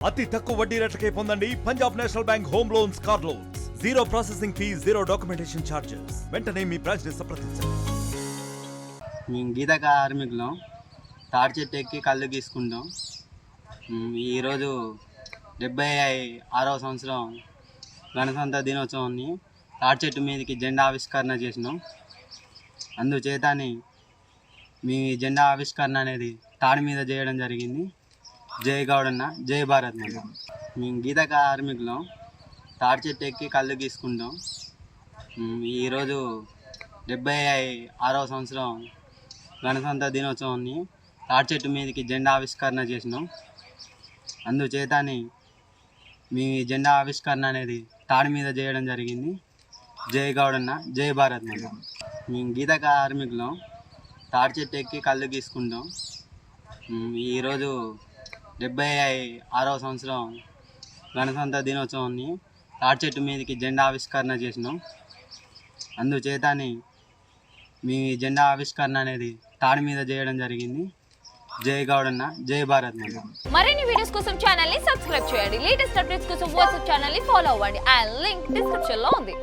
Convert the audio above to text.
అతి తక్కువ వడ్డీ రేట్లకే పొందండి Punjab national bank home loans, car loans. Zero processing fee, zero documentation charges. వెంటనే మీ బ్రాంచ్ ని సంప్రదించండి. మేము గీత కార్మికులం. తాడి చెట్టు ఎక్కి కళ్ళు గీసుకుంటాం. ఈరోజు 76వ సంవత్సరం గణతంత్ర దినోత్సవాన్ని తాడి చెట్టు మీదకి జెండా ఆవిష్కరణ చేసినాం. అందుచేతని మీ జెండా ఆవిష్కరణ అనేది తాడి మీద చేయడం జరిగింది. జై గౌడన్న, జై భారత్ మాత. మేము గీత కార్మికులం. తాడి చెట్టు ఎక్కి కళ్ళు గీసుకుంటాం. ఈరోజు 76వ సంవత్సరం గణతంత్ర దినోత్సవాన్ని తాడి చెట్టు మీదకి జెండా ఆవిష్కరణ చేసినాం. అందుచేతని మీ జెండా ఆవిష్కరణ అనేది తాడి మీద చేయడం జరిగింది. జై గౌడన్న, జై భారత్ మాత. మేము గీత కార్మికులం. తాడి చెట్టు ఎక్కి కళ్ళు గీసుకుంటాం. ఈరోజు 76వ సంవత్సరం గణతంత్ర దినోత్సవాన్ని తాడి చెట్టు మీదకి జెండా ఆవిష్కరణ చేసినాం. అందుచేతని మీ జెండా ఆవిష్కరణ అనేది తాడి మీద చేయడం జరిగింది. జై గౌడన్న, జై భారత్ మాత. మరిన్ని వీడియోస్ కోసం ఛానల్ ని సబ్స్క్రైబ్ చేయండి. లేటెస్ట్ అప్డేట్స్ కోసం వాట్సాప్ ఛానల్ ని ఫాలో అవ్వండి. ఆ లింక్ డిస్క్రిప్షన్ లో ఉంది.